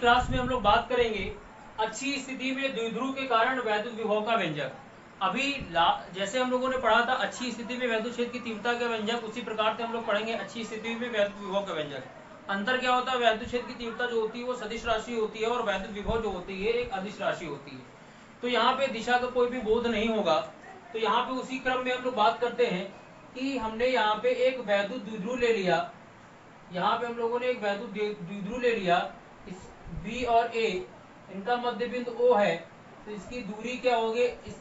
Class में हम लोग बात करेंगे अच्छी स्थिति में द्विध्रुव के कारण वैद्युत विभव का व्यंजक। अभी जैसे हम लोगों ने पढ़ा था अच्छी स्थिति में वैद्युत क्षेत्र की तीव्रता का व्यंजक, उसी प्रकार से हम लोग पढ़ेंगे अच्छी स्थिति में वैद्युत विभव का व्यंजक। अंतर क्या होता है, वैद्युत क्षेत्र की तीव्रता जो होती है वो सदिश राशि होती है और वैद्युत विभव जो होती है एक अदिश राशि होती है। तो यहाँ पे दिशा का कोई भी बोध नहीं होगा। तो यहाँ पे उसी क्रम में हम लोग बात करते हैं कि हमने यहाँ पे एक वैद्युत द्विध्रुव ले लिया। यहाँ पे हम लोगों ने एक वैद्युत द्विध्रुव ले लिया, इस बी और ए, इनका मध्य बिंदु ओ है, तो इसकी दूरी क्या होगी, इस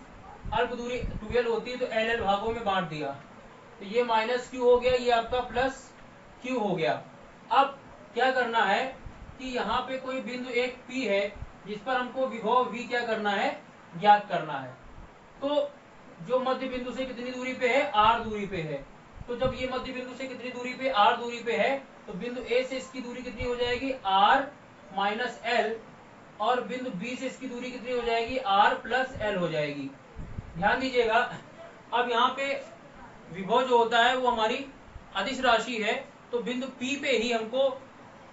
अल्प दूरी 12 होती है तो एल एल भागों में बांट दिया, तो ये माइनस क्यू हो गया, ये आपका प्लस क्यू हो गया। अब क्या करना है कि यहाँ पे कोई बिंदु एक पी है जिस पर हमको विभव वी क्या करना है, ज्ञात करना है। तो जो मध्य बिंदु से कितनी दूरी पे है, आर दूरी पे है। तो जब ये मध्य बिंदु से कितनी दूरी पे, आर दूरी पे है, तो बिंदु ए से इसकी दूरी कितनी हो जाएगी, आर माइनस एल, और बिंदु बी से इसकी दूरी कितनी हो जाएगी, आर प्लस एल हो जाएगी। ध्यान दीजिएगा, अब यहाँ पे विभव जो होता है वो हमारी अदिश राशि है, तो बिंदु पी पे ही हमको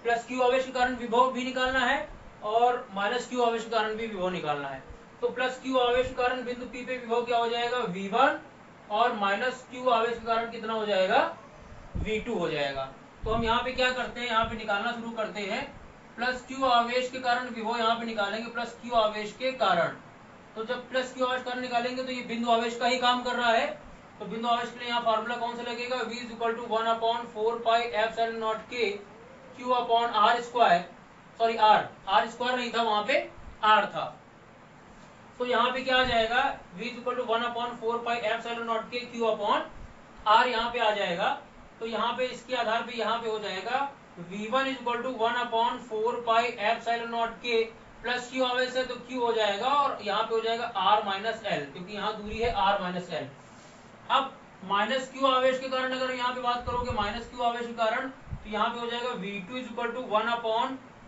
प्लस क्यू आवेश के कारण विभव भी निकालना है और माइनस क्यू आवेश के कारण भी विभव निकालना है। तो प्लस क्यू आवेश के कारण बिंदु पी पे विभव क्या हो जाएगा, V1, और माइनस क्यू आवेश के कारण कितना हो जाएगा, V2 हो जाएगा। तो हम यहाँ पे क्या करते हैं, यहाँ पे निकालना शुरू करते हैं। प्लस क्यू आवेश के कारण विभव यहाँ पे निकालेंगे, प्लस क्यू आवेश के कारण। तो जब प्लस क्यू आवेश कारण निकालेंगे तो ये बिंदु आवेश का ही काम कर रहा है। तो बिंदु आवेश के लिए यहाँ फार्मूला कौन सा लगेगा, V = 1/4πε0k Q upon R square, sorry R square नहीं था, वहां पे R था। तो यहाँ पे क्या आ जाएगा, V = 1/4πε0k Q upon R यहाँ पे आ जाएगा। तो यहाँ पे इसके आधार पे यहाँ पे हो जाएगा V1 = 1/4πε0k, प्लस क्यू आवेश है तो Q हो जाएगा, और यहाँ पे हो जाएगा R माइनस एल, क्योंकि यहाँ दूरी है R माइनस एल। अब माइनस क्यू आवेश के कारण अगर यहाँ पे बात करोगे, माइनस क्यू आवेश के कारण, तो यहाँ पे हो जाएगा V2 =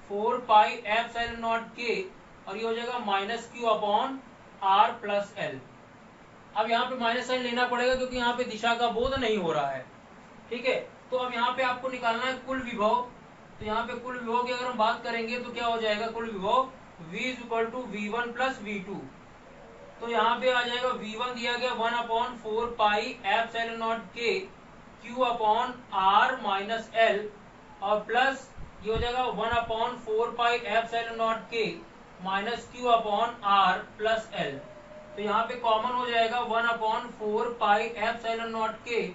1/4πε0k, और ये हो जाएगा minus Q upon R plus L. अब यहाँ पे माइनस साइन लेना पड़ेगा क्योंकि यहाँ पे दिशा का बोध नहीं हो रहा है, ठीक है। तो अब यहाँ पे आपको निकालना है कुल विभव। तो यहाँ पे कुल विभव की अगर हम बात करेंगे तो क्या हो जाएगा, कुल विभव V = V1 प्लस V2। तो यहाँ पे आ जाएगा V1 दिया गया 1/4πε0k Q upon R minus L, और प्लस ये हो जाएगा 1/4πε0k minus Q upon R plus L. तो यहाँ पे कॉमन हो जाएगा 1/4πε0k,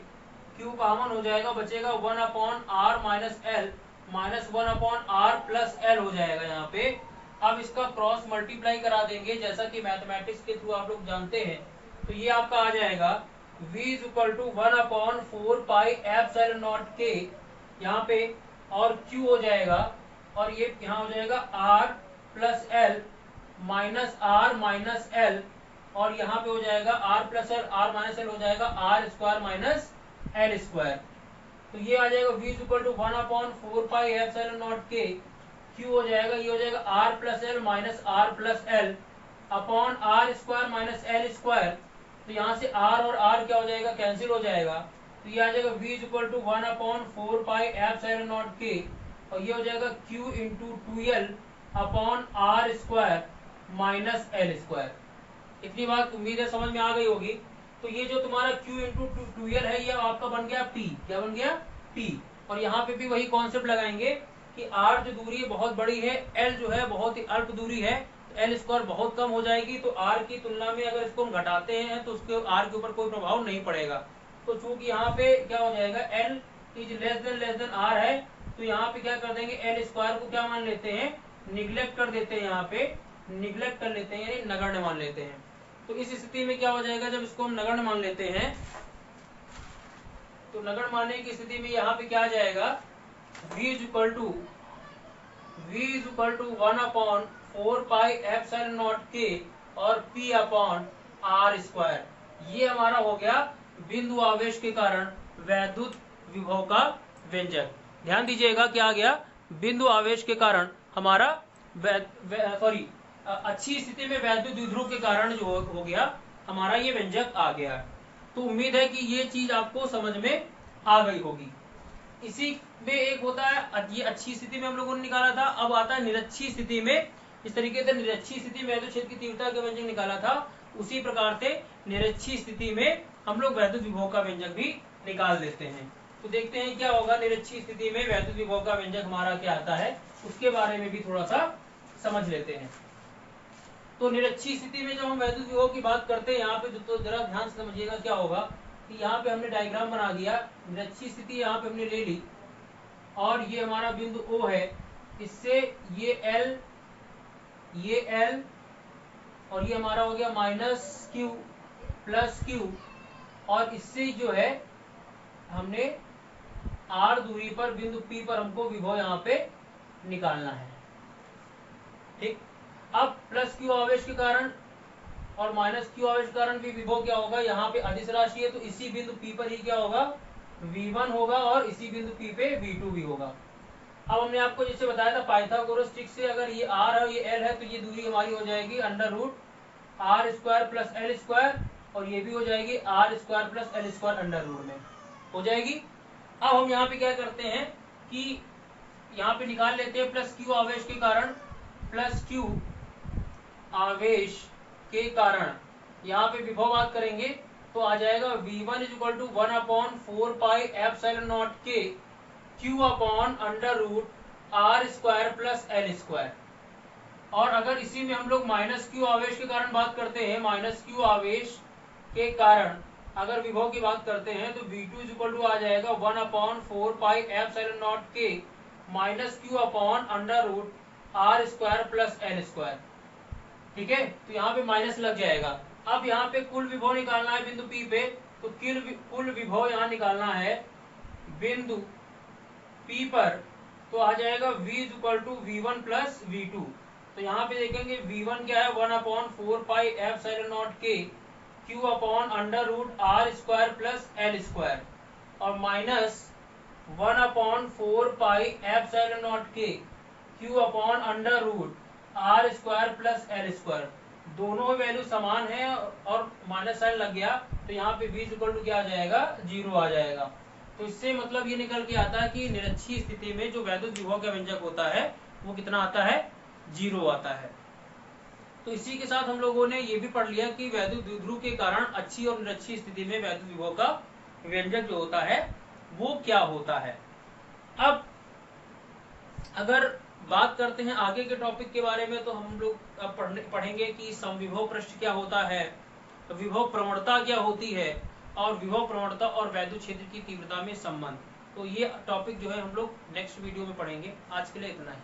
Q कॉमन हो जाएगा, बचेगा 1/R minus L minus 1/R plus L हो जाएगा यहाँ पे। अब इसका क्रॉस मल्टीप्लाई करा देंगे, जैसा कि मैथमेटिक्स के थ्रू आप लोग जानते हैं। तो ये आपका आ जाएगा V = 1/4πε0k यहाँ पे, और Q हो जाएगा, और ये यहाँ हो जाएगा R plus L minus R minus L, और यहाँ पे हो जाएगा R plus L, R minus L हो जाएगा R square minus L square. तो ये आ जाएगा V = 1/4πε0k, Q हो जाएगा, ये हो जाएगा R plus L minus R plus L upon R square minus L square. तो यहाँ से R और R क्या हो जाएगा, कैंसिल हो जाएगा। तो ये आ जाएगा V = 1/4πε0k, और ये हो जाएगा Q × 2L upon R square minus L square. इतनी बात उम्मीद है समझ में आ गई होगी। तो ये जो तुम्हारा Q × 2L है, ये आपका बन गया P, क्या बन गया, P। और यहाँ पे भी वही कॉन्सेप्ट लगाएंगे कि R जो दूरी है बहुत बड़ी है, L जो है बहुत ही अल्प दूरी है, तो एल स्क्वायर बहुत कम हो जाएगी। तो R की तुलना में अगर इसको हम घटाते हैं तो उसके R के ऊपर कोई प्रभाव नहीं पड़ेगा। तो चूंकि यहाँ पे क्या हो जाएगा, L = लेस देन R है, तो यहाँ पे क्या कर देंगे, एल स्क्वायर को क्या मान लेते हैं, निग्लेक्ट कर देते हैं, यहाँ पे निग्लेक्ट कर लेते हैं, यानी नगण्य मान लेते हैं। तो इस स्थिति में क्या हो जाएगा, जब इसको हम नगण्य मान लेते हैं, तो नगण्य मानने की स्थिति में यहाँ पे क्या आ जाएगा, V = 1/4πε0k और P अपॉन R स्क्वायर। ये हमारा हो गया बिंदु आवेश के कारण वैद्युत विभव का व्यंजक। ध्यान दीजिएगा क्या आ गया, बिंदु आवेश के कारण हमारा अच्छी स्थिति में वैद्युत द्विध्रुव के कारण जो हो गया हमारा ये व्यंजक आ गया। तो उम्मीद है कि ये चीज आपको समझ में आ गई होगी। इसी में एक होता है, ये अच्छी स्थिति में हम लोगों ने निकाला था। अब आता है निरक्षी स्थिति में। इस तरीके से निरक्षी स्थिति में वैद्युत क्षेत्र की तीव्रता का व्यंजक निकाला था, उसी प्रकार से निरक्षी स्थिति में हम लोग वैद्युत विभव का व्यंजक भी निकाल देते हैं। तो देखते हैं क्या होगा निरक्षी स्थिति में वैद्युत विभव का व्यंजक हमारा क्या आता है, उसके बारे में भी थोड़ा सा समझ लेते हैं। तो निरक्षी स्थिति में जब हम वैद्युत विभव की बात करते हैं, यहाँ पे तो जरा ध्यान से समझिएगा क्या होगा कि यहाँ पे हमने डायग्राम बना दिया। निरक्षी स्थिति यहाँ पे हमने ले ली और ये हमारा बिंदु O है, इससे ये L और ये हमारा हो गया -Q +Q, और इससे जो है हमने R दूरी पर बिंदु P पर हमको विभव यहाँ पे निकालना है। ठीक, अब +Q आवेश के कारण और -Q आवेश के कारण भी विभव क्या होगा, यहाँ पे अदिश राशि है तो इसी बिंदु P पर ही क्या होगा, V1 होगा, और इसी बिंदु P पे V2 भी होगा। अब हमने आपको जैसे बताया था पाइथागोरस ट्रिक से, अगर ये R है ये L है तो ये दूरी हमारी हो जाएगी √R² + L², और ये भी हो जाएगी R² + L² अंडर रूट में हो जाएगी। अब हम यहाँ पे क्या करते हैं कि यहाँ पे निकाल लेते हैं +Q आवेश के कारण, +Q आवेश के कारण यहाँ पे विभव बात करेंगे तो आ जाएगा V1 = 1/4πε0K Q/√R² + L²। और अगर इसी में हम लोग -Q आवेश के कारण बात करते हैं, -Q आवेश के कारण अगर विभव की बात करते हैं तो V2 = आ जाएगा 1/4πε0K -Q/√R² + L²। ठीक है, तो यहाँ पे माइनस लग जाएगा। अब यहाँ पे कुल विभव निकालना है बिंदु P पे, तो कुल विभव यहाँ निकालना है बिंदु P पर, तो आ जाएगा V = V1 + V2। तो यहाँ पे देखेंगे V1 क्या है, 1/4πε0K Q/√R² + L², और -1/4πε0K Q/√R² + L²। दोनों वैल्यू समान है और माइनस साइन लग गया तो यहाँ पे V = क्या आ जाएगा, 0 आ जाएगा। तो इससे मतलब ये निकल के आता है कि निरक्षीय स्थिति में जो वैद्युत विभव का व्यंजक होता है वो कितना आता है, 0 आता है। तो इसी के साथ हम लोगों ने ये भी पढ़ लिया कि वैद्युत द्विध्रुव के कारण अच्छी और निरक्षीय स्थिति में वैद्युत विभव का व्यंजक जो होता है वो क्या होता है। अब अगर बात करते हैं आगे के टॉपिक के बारे में, तो हम लोग अब पढ़ेंगे कि समविभव पृष्ठ क्या होता है, विभव प्रवणता क्या होती है, और विभव प्रवणता और वैद्युत क्षेत्र की तीव्रता में संबंध। तो ये टॉपिक जो है हम लोग नेक्स्ट वीडियो में पढ़ेंगे। आज के लिए इतना ही।